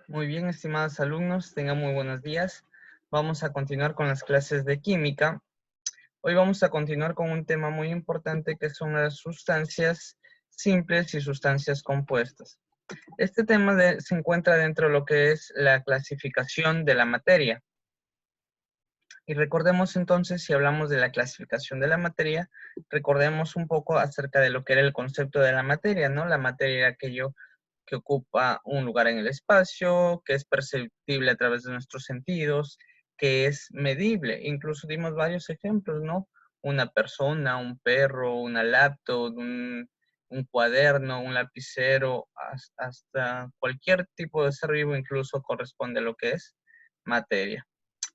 Muy bien, estimados alumnos, tengan muy buenos días. Vamos a continuar con las clases de química. Hoy vamos a continuar con un tema muy importante que son las sustancias simples y sustancias compuestas. Este tema se encuentra dentro de lo que es la clasificación de la materia. Y recordemos entonces, si hablamos de la clasificación de la materia, recordemos un poco acerca de lo que era el concepto de la materia, ¿no? La materia era aquello que ocupa un lugar en el espacio, que es perceptible a través de nuestros sentidos, que es medible. Incluso dimos varios ejemplos, ¿no? Una persona, un perro, una laptop, un cuaderno, un lapicero, hasta cualquier tipo de ser vivo incluso corresponde a lo que es materia.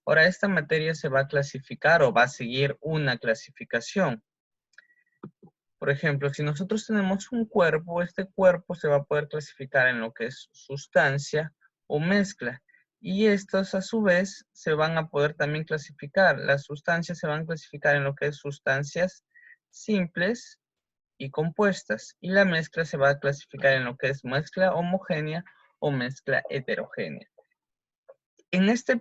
Ahora, esta materia se va a clasificar o va a seguir una clasificación. Por ejemplo, si nosotros tenemos un cuerpo, este cuerpo se va a poder clasificar en lo que es sustancia o mezcla. Y estos a su vez se van a poder también clasificar. Las sustancias se van a clasificar en lo que es sustancias simples y compuestas. Y la mezcla se va a clasificar en lo que es mezcla homogénea o mezcla heterogénea. En este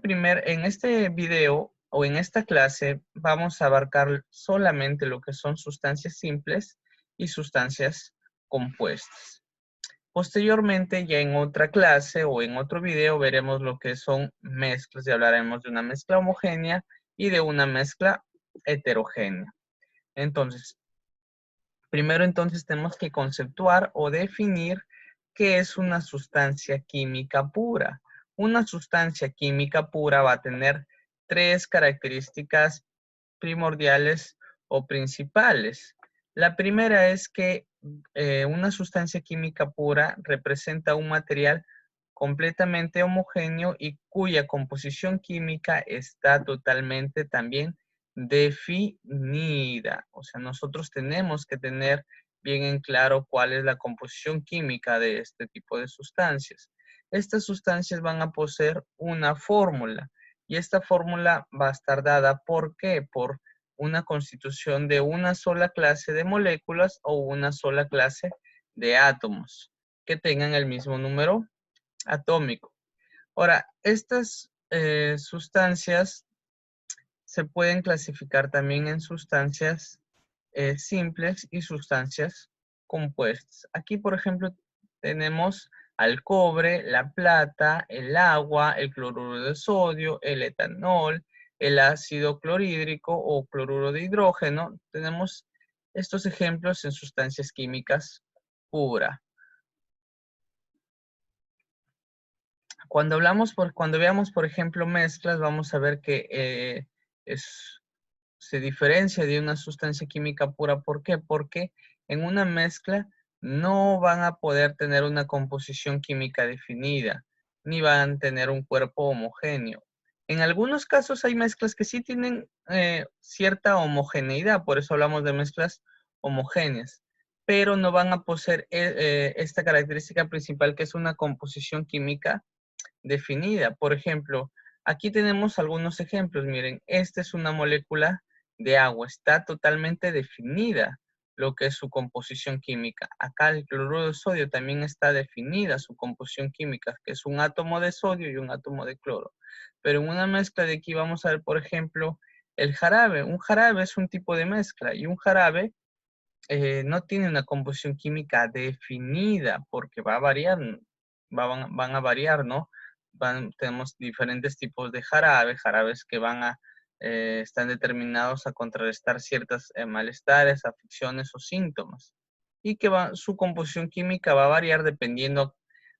video o en esta clase vamos a abarcar solamente lo que son sustancias simples y sustancias compuestas. Posteriormente, ya en otra clase o en otro video veremos lo que son mezclas y hablaremos de una mezcla homogénea y de una mezcla heterogénea. Entonces, primero entonces tenemos que conceptuar o definir qué es una sustancia química pura. Una sustancia química pura va a tener tres características primordiales o principales. La primera es que una sustancia química pura representa un material completamente homogéneo y cuya composición química está totalmente también definida. O sea, nosotros tenemos que tener bien en claro cuál es la composición química de este tipo de sustancias. Estas sustancias van a poseer una fórmula y esta fórmula va a estar dada, ¿por qué? Por una constitución de una sola clase de moléculas o una sola clase de átomos que tengan el mismo número atómico. Ahora, estas sustancias se pueden clasificar también en sustancias simples y sustancias compuestas. Aquí, por ejemplo, tenemos al cobre, la plata, el agua, el cloruro de sodio, el etanol, el ácido clorhídrico o cloruro de hidrógeno. Tenemos estos ejemplos en sustancias químicas puras. Cuando veamos, por ejemplo, mezclas, vamos a ver que se diferencia de una sustancia química pura. ¿Por qué? Porque en una mezcla no van a poder tener una composición química definida, ni van a tener un cuerpo homogéneo. En algunos casos hay mezclas que sí tienen cierta homogeneidad, por eso hablamos de mezclas homogéneas, pero no van a poseer esta característica principal que es una composición química definida. Por ejemplo, aquí tenemos algunos ejemplos. Miren, esta es una molécula de agua. Está totalmente definida lo que es su composición química. Acá el cloruro de sodio también está definida su composición química, que es un átomo de sodio y un átomo de cloro. Pero en una mezcla de aquí vamos a ver, por ejemplo, el jarabe. Un jarabe es un tipo de mezcla y un jarabe no tiene una composición química definida porque va a variar, van a variar, ¿no? Tenemos diferentes tipos de jarabes que están determinados a contrarrestar ciertos malestares, afecciones o síntomas. Y que su composición química va a variar dependiendo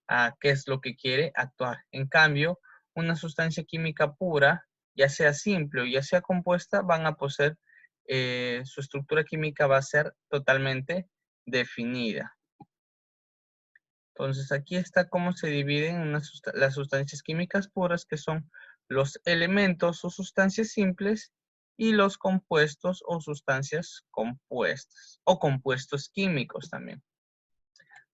a qué es lo que quiere actuar. En cambio, una sustancia química pura, ya sea simple o ya sea compuesta, van a poseer su estructura química va a ser totalmente definida. Entonces, aquí está cómo se dividen las sustancias químicas puras, que son los elementos o sustancias simples, y los compuestos o sustancias compuestas, o compuestos químicos también.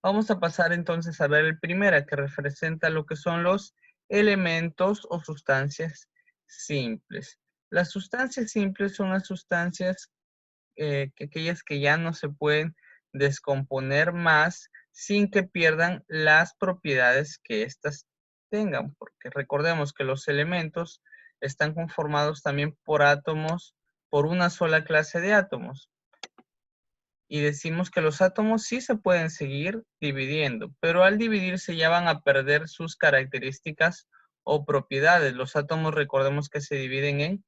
Vamos a pasar entonces a ver el primero, que representa lo que son los elementos o sustancias simples. Las sustancias simples son las sustancias aquellas que ya no se pueden descomponer más sin que pierdan las propiedades que éstas tengan, porque recordemos que los elementos están conformados también por átomos, por una sola clase de átomos. Y decimos que los átomos sí se pueden seguir dividiendo, pero al dividirse ya van a perder sus características o propiedades. Los átomos, recordemos que se dividen en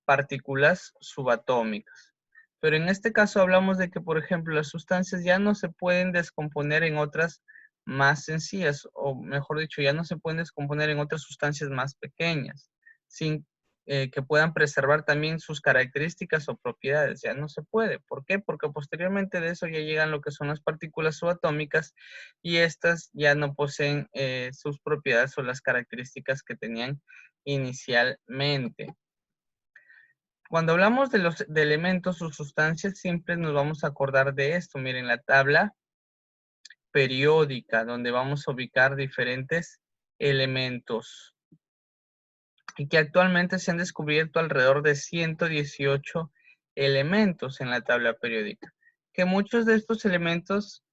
partículas subatómicas. Pero en este caso hablamos de que, por ejemplo, las sustancias ya no se pueden descomponer en otras más sencillas, o mejor dicho, ya no se pueden descomponer en otras sustancias más pequeñas, sin que puedan preservar también sus características o propiedades. Ya no se puede. ¿Por qué? Porque posteriormente de eso ya llegan lo que son las partículas subatómicas y estas ya no poseen sus propiedades o las características que tenían inicialmente. Cuando hablamos de elementos o sustancias, siempre nos vamos a acordar de esto. Miren, la tabla periódica, donde vamos a ubicar diferentes elementos. Y que actualmente se han descubierto alrededor de 118 elementos en la tabla periódica. Que muchos de estos elementos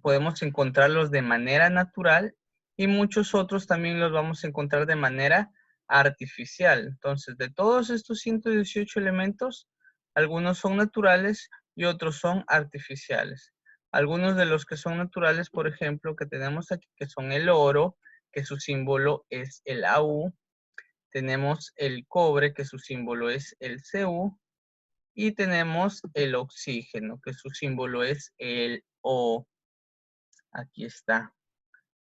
podemos encontrarlos de manera natural y muchos otros también los vamos a encontrar de manera artificial. Entonces, de todos estos 118 elementos, algunos son naturales y otros son artificiales. Algunos de los que son naturales, por ejemplo, que tenemos aquí, que son el oro, que su símbolo es el AU. Tenemos el cobre, que su símbolo es el Cu. Y tenemos el oxígeno, que su símbolo es el O. Aquí está.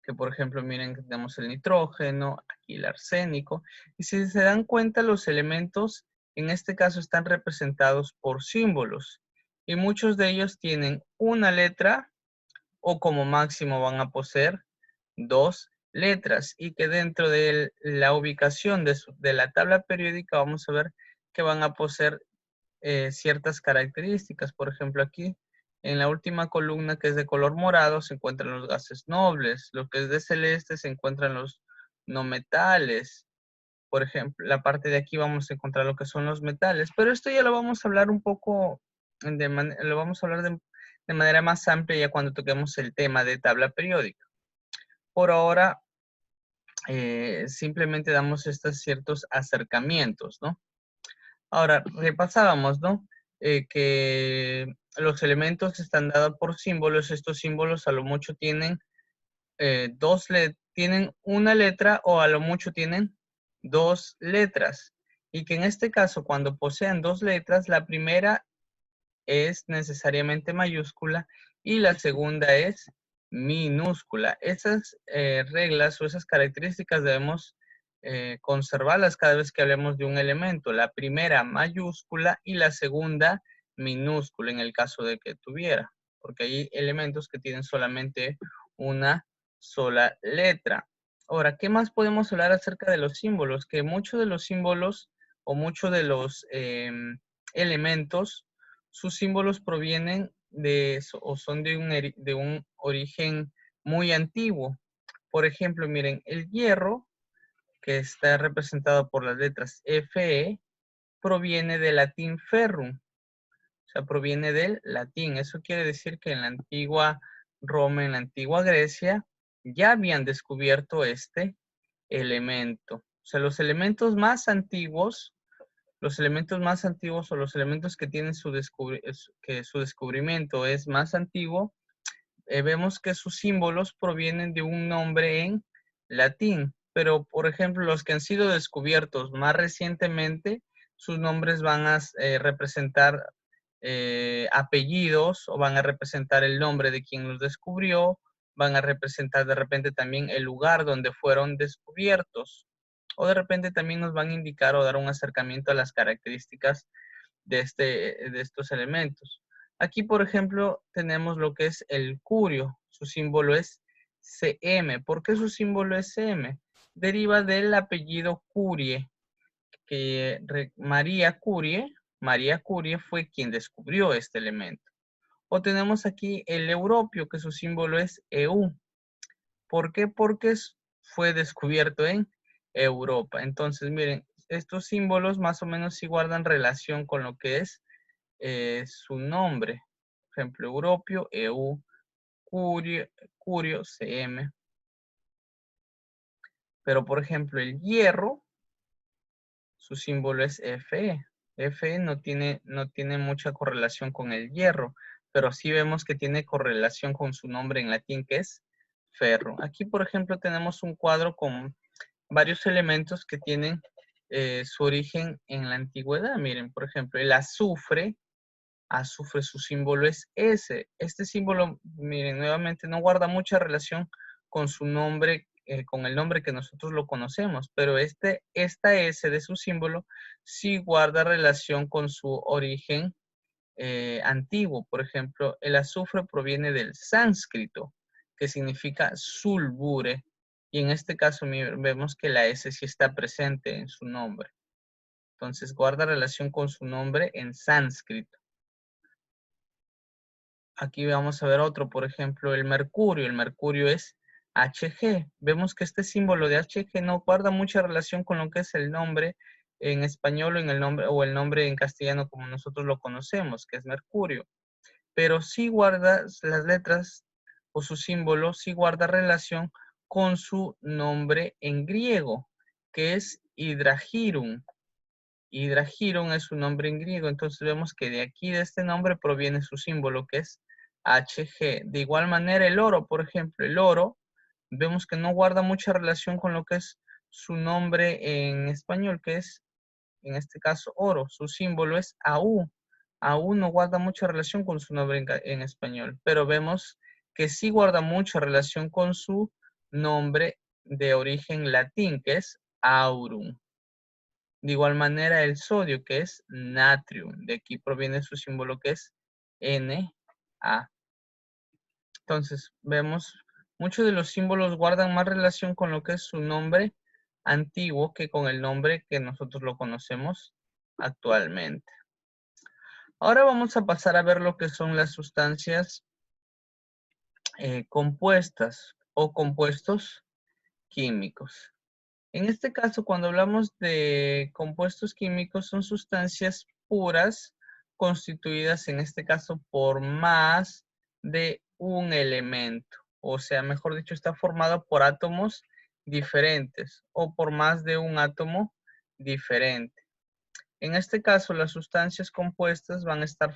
Que por ejemplo, miren que tenemos el nitrógeno, aquí el arsénico. Y si se dan cuenta, los elementos en este caso están representados por símbolos. Y muchos de ellos tienen una letra o como máximo van a poseer 2 letras. Y que dentro de la ubicación de la tabla periódica vamos a ver que van a poseer ciertas características. Por ejemplo, aquí en la última columna que es de color morado se encuentran los gases nobles. Lo que es de celeste se encuentran los no metales. Por ejemplo, la parte de aquí vamos a encontrar lo que son los metales. Pero esto ya lo vamos a hablar un poco, lo vamos a hablar de manera más amplia ya cuando toquemos el tema de tabla periódica. Por ahora, simplemente damos estos ciertos acercamientos, ¿no? Ahora, repasábamos, ¿no? Que los elementos están dados por símbolos. Estos símbolos a lo mucho tienen tienen una letra o a lo mucho tienen 2 letras. Y que en este caso, cuando posean 2 letras, la primera es necesariamente mayúscula y la segunda es minúscula. Esas reglas o esas características debemos conservarlas cada vez que hablemos de un elemento. La primera mayúscula y la segunda minúscula en el caso de que tuviera, porque hay elementos que tienen solamente una sola letra. Ahora, ¿qué más podemos hablar acerca de los símbolos? Que muchos de los símbolos o muchos de los elementos, sus símbolos provienen o son de un origen muy antiguo. Por ejemplo, miren, el hierro, que está representado por las letras Fe, proviene del latín ferrum. O sea, proviene del latín. Eso quiere decir que en la antigua Roma, en la antigua Grecia, ya habían descubierto este elemento. O sea, los elementos más antiguos o los elementos que tienen que su descubrimiento es más antiguo, vemos que sus símbolos provienen de un nombre en latín. Pero, por ejemplo, los que han sido descubiertos más recientemente, sus nombres van a representar apellidos o van a representar el nombre de quien los descubrió, van a representar de repente también el lugar donde fueron descubiertos o de repente también nos van a indicar o dar un acercamiento a las características de estos elementos. Aquí, por ejemplo, tenemos lo que es el curio. Su símbolo es Cm. ¿Por qué su símbolo es Cm? Deriva del apellido Curie, que María Curie fue quien descubrió este elemento. O tenemos aquí el europio, que su símbolo es Eu. ¿Por qué? Porque fue descubierto en Europa. Entonces, miren, estos símbolos más o menos sí guardan relación con lo que es su nombre. Por ejemplo, europio, EU, curio, CM. Pero, por ejemplo, el hierro, su símbolo es Fe. Fe no tiene mucha correlación con el hierro, pero sí vemos que tiene correlación con su nombre en latín, que es ferro. Aquí, por ejemplo, tenemos un cuadro con varios elementos que tienen su origen en la antigüedad. Miren, por ejemplo, el azufre, su símbolo es S. Este símbolo, miren, nuevamente no guarda mucha relación con su nombre, con el nombre que nosotros lo conocemos, pero esta S de su símbolo sí guarda relación con su origen antiguo. Por ejemplo, el azufre proviene del sánscrito, que significa sulbure, y en este caso vemos que la S sí está presente en su nombre. Entonces guarda relación con su nombre en sánscrito. Aquí vamos a ver otro, por ejemplo, el mercurio. El mercurio es Hg. Vemos que este símbolo de Hg no guarda mucha relación con lo que es el nombre en español o el nombre en castellano como nosotros lo conocemos, que es mercurio. Pero sí guarda las letras o su símbolo, sí guarda relación con su nombre en griego, que es Hydrargyrum. Hydrargyrum es su nombre en griego, entonces vemos que de aquí, de este nombre, proviene su símbolo, que es Hg. De igual manera, el oro, por ejemplo, el oro, vemos que no guarda mucha relación con lo que es su nombre en español, que es, en este caso, oro. Su símbolo es Au. Au no guarda mucha relación con su nombre en español, pero vemos que sí guarda mucha relación con su nombre de origen latín, que es aurum. De igual manera, el sodio, que es natrium. De aquí proviene su símbolo, que es Na. Entonces, vemos, muchos de los símbolos guardan más relación con lo que es su nombre antiguo que con el nombre que nosotros lo conocemos actualmente. Ahora vamos a pasar a ver lo que son las sustancias compuestas o compuestos químicos. En este caso, cuando hablamos de compuestos químicos, son sustancias puras constituidas, en este caso, por más de un elemento. O sea, mejor dicho, está formado por átomos diferentes o por más de un átomo diferente. En este caso, las sustancias compuestas van a estar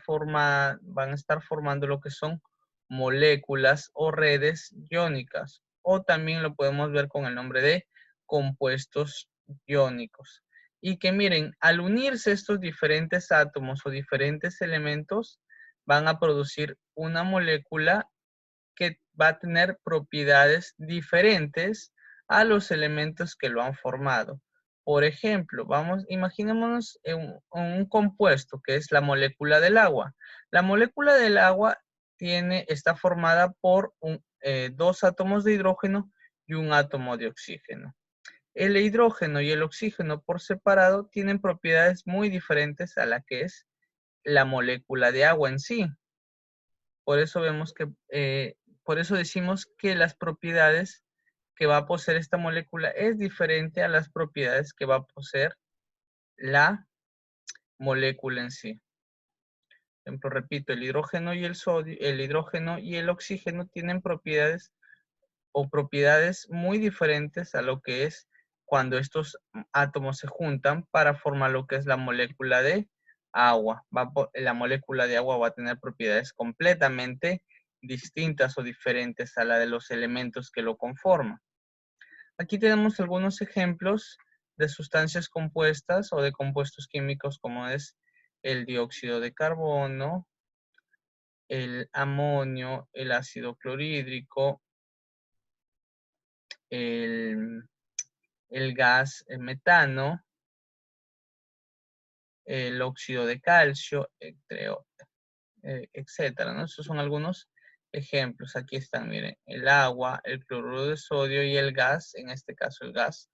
formando lo que son moléculas o redes iónicas, o también lo podemos ver con el nombre de compuestos iónicos. Y que miren, al unirse estos diferentes átomos o diferentes elementos, van a producir una molécula que va a tener propiedades diferentes a los elementos que lo han formado. Por ejemplo, imaginémonos un compuesto que es la molécula del agua. La molécula del agua está formada por dos átomos de hidrógeno y un átomo de oxígeno. El hidrógeno y el oxígeno por separado tienen propiedades muy diferentes a la que es la molécula de agua en sí. Por eso por eso decimos que las propiedades que va a poseer esta molécula es diferente a las propiedades que va a poseer la molécula en sí. Por ejemplo, repito, el hidrógeno y el hidrógeno y el oxígeno tienen propiedades muy diferentes a lo que es cuando estos átomos se juntan para formar lo que es la molécula de agua. La molécula de agua va a tener propiedades completamente distintas o diferentes a la de los elementos que lo conforman. Aquí tenemos algunos ejemplos de sustancias compuestas o de compuestos químicos como es el dióxido de carbono, el amonio, el ácido clorhídrico, el gas metano, el óxido de calcio, etcétera, ¿no? Estos son algunos ejemplos. Aquí están, miren, el agua, el cloruro de sodio y el gas, en este caso el gas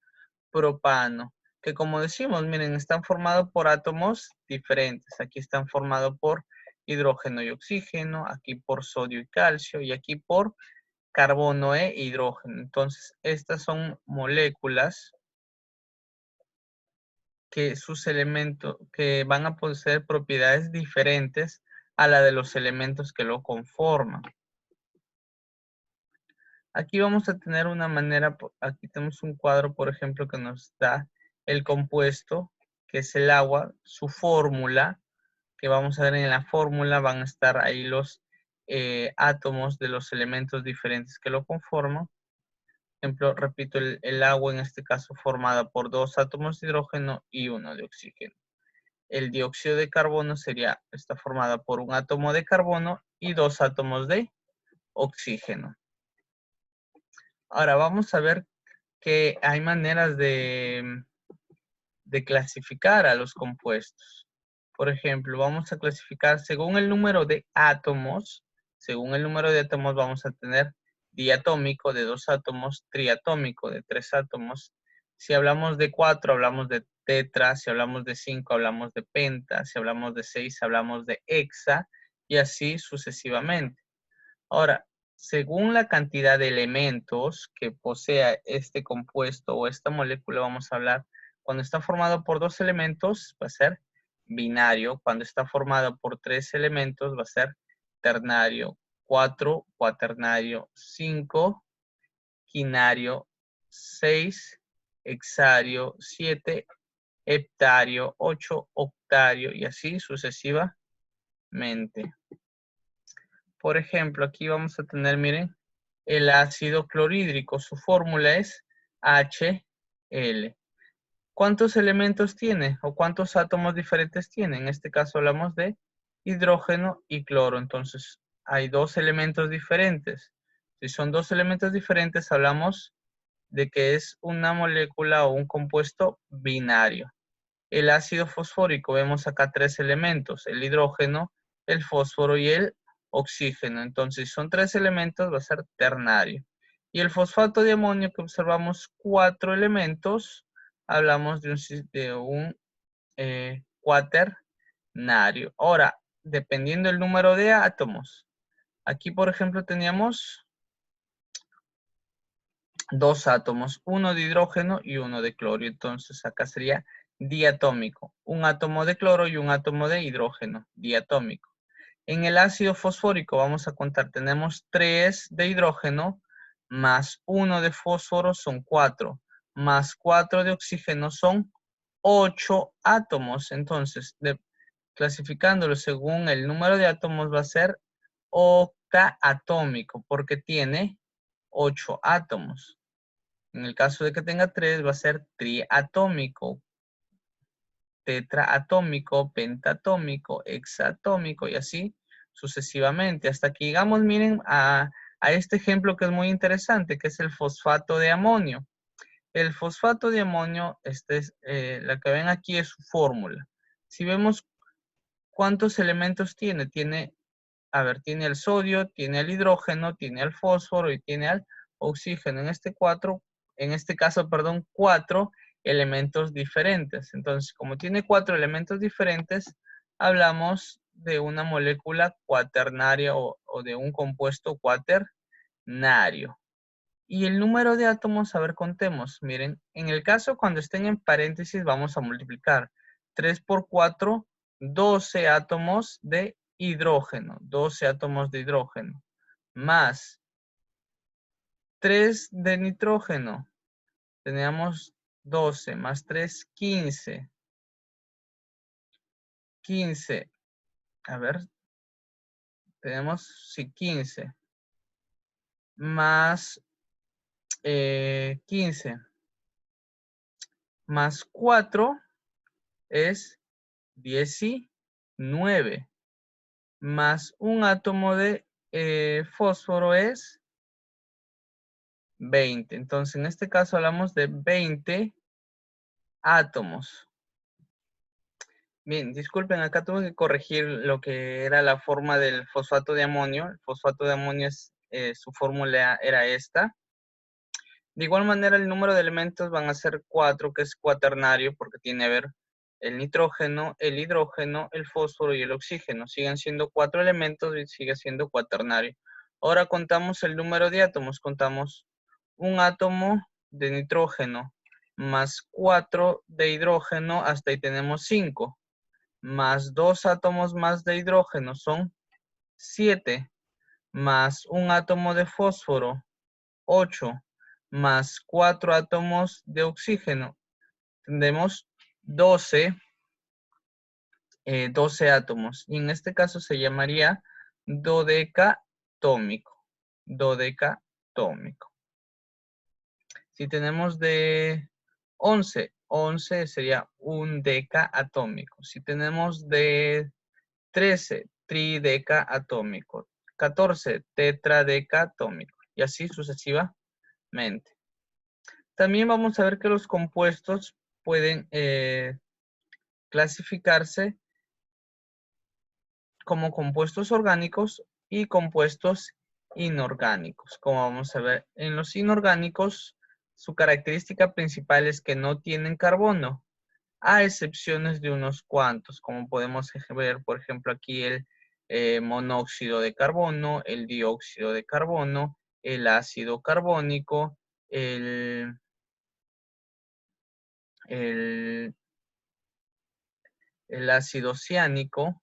propano, que como decimos, miren, están formados por átomos diferentes. Aquí están formados por hidrógeno y oxígeno, aquí por sodio y calcio y aquí por carbono e hidrógeno. Entonces, estas son moléculas que sus elementos, que van a poseer propiedades diferentes a la de los elementos que lo conforman. Aquí vamos a tener una manera, aquí tenemos un cuadro, por ejemplo, que nos da el compuesto, que es el agua, su fórmula, que vamos a ver en la fórmula, van a estar ahí los átomos de los elementos diferentes que lo conforman. Por ejemplo, repito, el agua en este caso formada por 2 átomos de hidrógeno y 1 de oxígeno. El dióxido de carbono está formada por 1 átomo de carbono y 2 átomos de oxígeno. Ahora vamos a ver que hay maneras de clasificar a los compuestos. Por ejemplo, vamos a clasificar según el número de átomos. Según el número de átomos vamos a tener diatómico de 2 átomos, triatómico de 3 átomos. Si hablamos de 4, hablamos de tetra. Si hablamos de 5, hablamos de penta. Si hablamos de 6, hablamos de hexa. Y así sucesivamente. Ahora, según la cantidad de elementos que posea este compuesto o esta molécula, vamos a hablar, cuando está formado por 2 elementos va a ser binario, cuando está formado por 3 elementos va a ser ternario, 4 cuaternario, 5 quinario, 6 hexario, 7 heptario, 8 octario y así sucesivamente. Por ejemplo, aquí vamos a tener, miren, el ácido clorhídrico. Su fórmula es HL. ¿Cuántos elementos tiene o cuántos átomos diferentes tiene? En este caso hablamos de hidrógeno y cloro. Entonces, hay 2 elementos diferentes. Si son 2 elementos diferentes, hablamos de que es una molécula o un compuesto binario. El ácido fosfórico, vemos acá 3 elementos, el hidrógeno, el fósforo y el oxígeno. Entonces, si son 3 elementos, va a ser ternario. Y el fosfato de amonio, que observamos 4 elementos, hablamos de un cuaternario. Ahora, dependiendo del número de átomos, aquí, por ejemplo, teníamos 2 átomos, uno de hidrógeno y uno de cloro. Entonces, acá sería diatómico. Un átomo de cloro y un átomo de hidrógeno, diatómico. En el ácido fosfórico vamos a contar, tenemos 3 de hidrógeno más 1 de fósforo son 4, más 4 de oxígeno son 8 átomos. Entonces, clasificándolo según el número de átomos va a ser octaatómico porque tiene 8 átomos. En el caso de que tenga 3 va a ser triatómico, tetraatómico, pentatómico, hexatómico y así sucesivamente. Hasta que llegamos, miren, a este ejemplo que es muy interesante, que es el fosfato de amonio. El fosfato de amonio, la que ven aquí es su fórmula. Si vemos cuántos elementos tiene, tiene el sodio, tiene el hidrógeno, tiene el fósforo y tiene el oxígeno. En este caso, 4 elementos diferentes. Entonces, como tiene 4 elementos diferentes, hablamos de una molécula cuaternaria o de un compuesto cuaternario. Y el número de átomos, a ver, contemos. Miren, en el caso cuando estén en paréntesis, vamos a multiplicar. 3 por 4, 12 átomos de hidrógeno. 12 átomos de hidrógeno. Más 3 de nitrógeno. Teníamos 12 más 3, 15. 15. A ver, tenemos, sí, 15. Más 15. Más 4 es 19. Más un átomo de fósforo es 20. Entonces, en este caso hablamos de 20 átomos. Bien, disculpen, acá tuve que corregir lo que era la forma del fosfato de amonio. El fosfato de amonio, su fórmula era esta. De igual manera, el número de elementos van a ser 4, que es cuaternario, porque tiene a ver el nitrógeno, el hidrógeno, el fósforo y el oxígeno. Siguen siendo 4 elementos y sigue siendo cuaternario. Ahora contamos el número de átomos. Contamos un átomo de nitrógeno más 4 de hidrógeno, hasta ahí tenemos 5. Más 2 átomos más de hidrógeno son 7. Más un átomo de fósforo 8 más 4 átomos de oxígeno. Tendremos 12 átomos. Y en este caso se llamaría dodecatómico. Dodecatómico. Si tenemos de 11 sería un decatómico. Si tenemos de 13, tridecatómico. 14, tetradecatómico. Y así sucesivamente. También vamos a ver que los compuestos pueden clasificarse como compuestos orgánicos y compuestos inorgánicos. Como vamos a ver, en los inorgánicos, su característica principal es que no tienen carbono, a excepciones de unos cuantos, como podemos ver, por ejemplo, aquí el monóxido de carbono, el dióxido de carbono, el ácido carbónico, el ácido ciánico,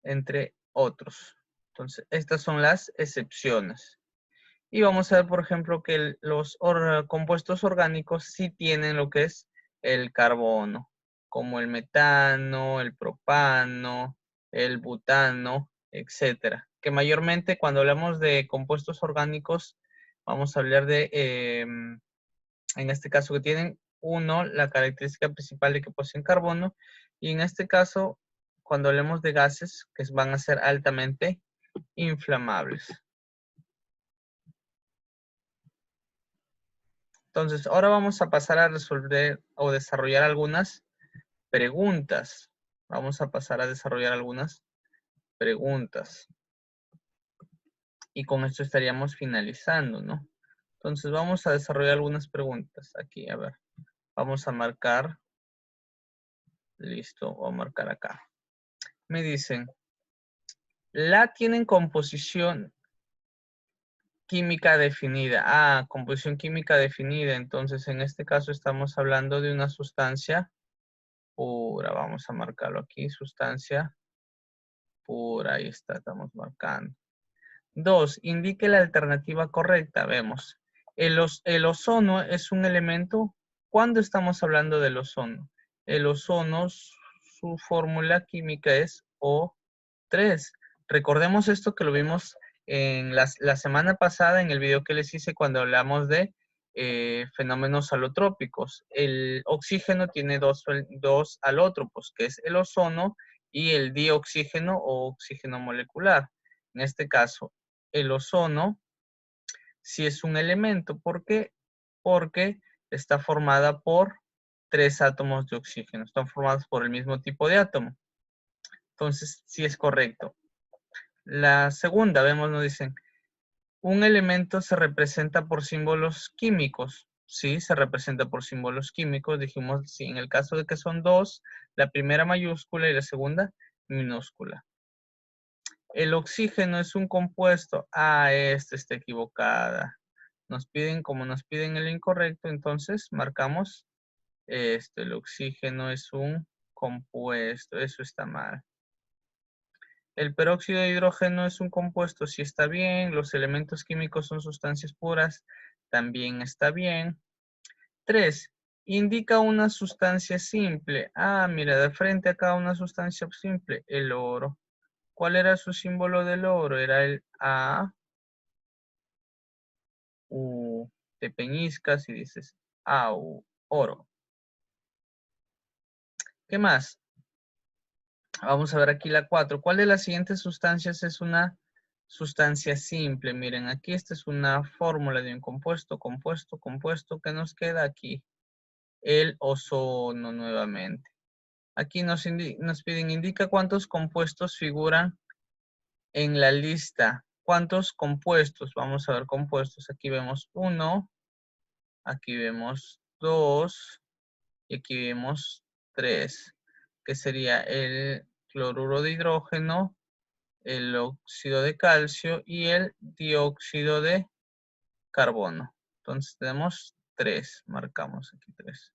entre otros. Entonces, estas son las excepciones. Y vamos a ver, por ejemplo, que los compuestos orgánicos sí tienen lo que es el carbono, como el metano, el propano, el butano, etcétera. Que mayormente cuando hablamos de compuestos orgánicos, vamos a hablar de, en este caso, que tienen uno, la característica principal de que poseen carbono, y en este caso, cuando hablemos de gases, que van a ser altamente inflamables. Entonces, ahora vamos a pasar a resolver o desarrollar algunas preguntas. Vamos a pasar a desarrollar algunas preguntas. Y con esto estaríamos finalizando, ¿no? Entonces, vamos a desarrollar algunas preguntas. Aquí, a ver. Vamos a marcar. Listo, voy a marcar acá. Me dicen, la tienen composición química definida. Ah, composición química definida. Entonces, en este caso estamos hablando de una sustancia pura. Vamos a marcarlo aquí, sustancia pura. Ahí está, estamos marcando. 2. Indique la alternativa correcta. Vemos. El ozono es un elemento. ¿Cuándo estamos hablando del ozono? El ozono, su fórmula química es O3. Recordemos esto que lo vimos en la semana pasada en el video que les hice cuando hablamos de fenómenos alotrópicos. El oxígeno tiene dos alótropos, que es el ozono y el dioxígeno o oxígeno molecular. En este caso, el ozono sí es un elemento. ¿Por qué? Porque está formada por 3 átomos de oxígeno. Están formados por el mismo tipo de átomo. Entonces, sí es correcto. La segunda, vemos, nos dicen, un elemento se representa por símbolos químicos. Sí, se representa por símbolos químicos. Dijimos, sí, en el caso de que son dos, la primera mayúscula y la segunda minúscula. El oxígeno es un compuesto. Ah, esta está equivocada. Como nos piden el incorrecto, entonces marcamos esto. El oxígeno es un compuesto. Eso está mal. El peróxido de hidrógeno es un compuesto, sí está bien. Los elementos químicos son sustancias puras, también está bien. 3. Indica una sustancia simple. Ah, mira, de frente acá una sustancia simple, el oro. ¿Cuál era su símbolo del oro? Era el A, U. Te peñiscas y dices AU, oro. ¿Qué más? Vamos a ver aquí la 4. ¿Cuál de las siguientes sustancias es una sustancia simple? Miren, aquí esta es una fórmula de un compuesto. ¿Qué nos queda aquí? El ozono nuevamente. Aquí nos piden, indica cuántos compuestos figuran en la lista. ¿Cuántos compuestos? Vamos a ver compuestos. Aquí vemos 1, aquí vemos 2 y aquí vemos 3, que sería el cloruro de hidrógeno, el óxido de calcio y el dióxido de carbono. Entonces tenemos 3, marcamos aquí 3.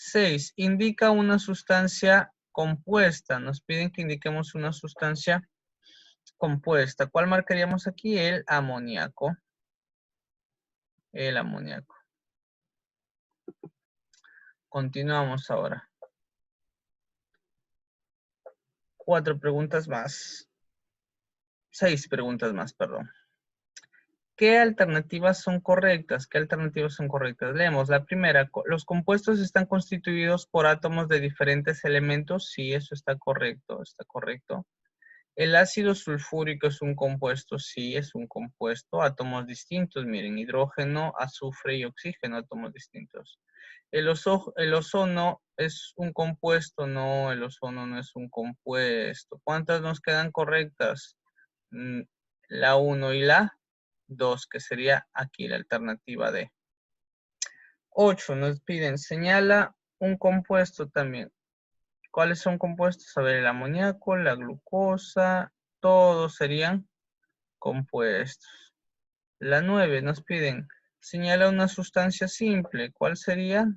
6. Indica una sustancia compuesta. Nos piden que indiquemos una sustancia compuesta. ¿Cuál marcaríamos aquí? El amoníaco. el amoníaco. Continuamos ahora. 4 preguntas más. 6 preguntas más, perdón. ¿Qué alternativas son correctas? ¿Qué alternativas son correctas? Leemos la primera. ¿Los compuestos están constituidos por átomos de diferentes elementos? Sí, eso está correcto, está correcto. ¿El ácido sulfúrico es un compuesto? Sí, es un compuesto. Átomos distintos, miren, hidrógeno, azufre y oxígeno, átomos distintos. ¿El ozono es un compuesto? No, el ozono no es un compuesto. ¿Cuántas nos quedan correctas? La 1 y la 2, que sería aquí la alternativa D. 8, nos piden, señala un compuesto también. ¿Cuáles son compuestos? A ver, el amoníaco, la glucosa, todos serían compuestos. La 9, nos piden, señala una sustancia simple. ¿Cuál sería?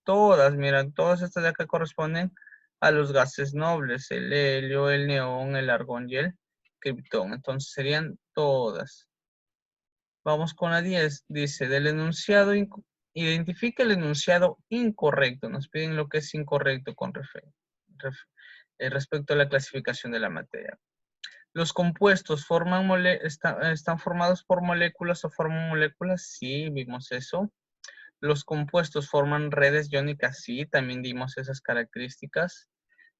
Todas, miran, todas estas de acá corresponden a los gases nobles, el helio, el neón, el argón y el criptón. Entonces serían todas. Vamos con la 10. Dice, del enunciado, identifica el enunciado incorrecto. Nos piden lo que es incorrecto con respecto a la clasificación de la materia. ¿Los compuestos están formados por moléculas o forman moléculas? Sí, vimos eso. ¿Los compuestos forman redes iónicas? Sí, también dimos esas características.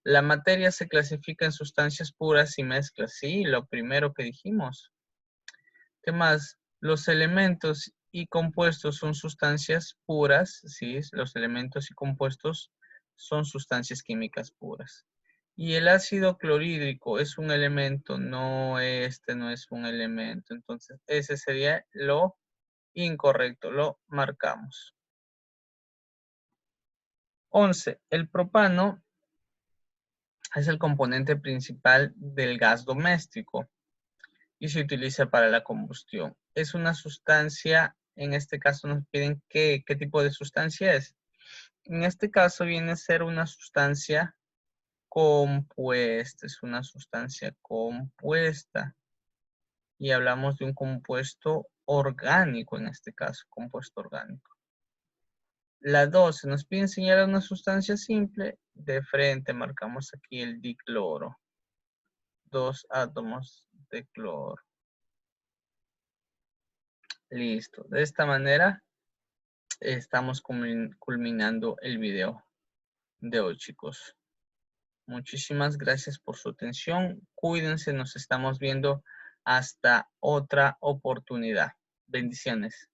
¿La materia se clasifica en sustancias puras y mezclas? Sí, lo primero que dijimos. ¿Qué más? Los elementos y compuestos son sustancias puras, sí, los elementos y compuestos son sustancias químicas puras. Y el ácido clorhídrico es un elemento, no, este no es un elemento. Entonces, ese sería lo incorrecto, lo marcamos. 11. El propano es el componente principal del gas doméstico y se utiliza para la combustión. Es una sustancia, en este caso nos piden qué tipo de sustancia es. En este caso viene a ser una sustancia compuesta, es una sustancia compuesta. Y hablamos de un compuesto orgánico, en este caso, compuesto orgánico. La 12, nos pide señalar una sustancia simple. De frente marcamos aquí el dicloro. 2 átomos de cloro. Listo. De esta manera estamos culminando el video de hoy, chicos. Muchísimas gracias por su atención. Cuídense, nos estamos viendo hasta otra oportunidad. Bendiciones.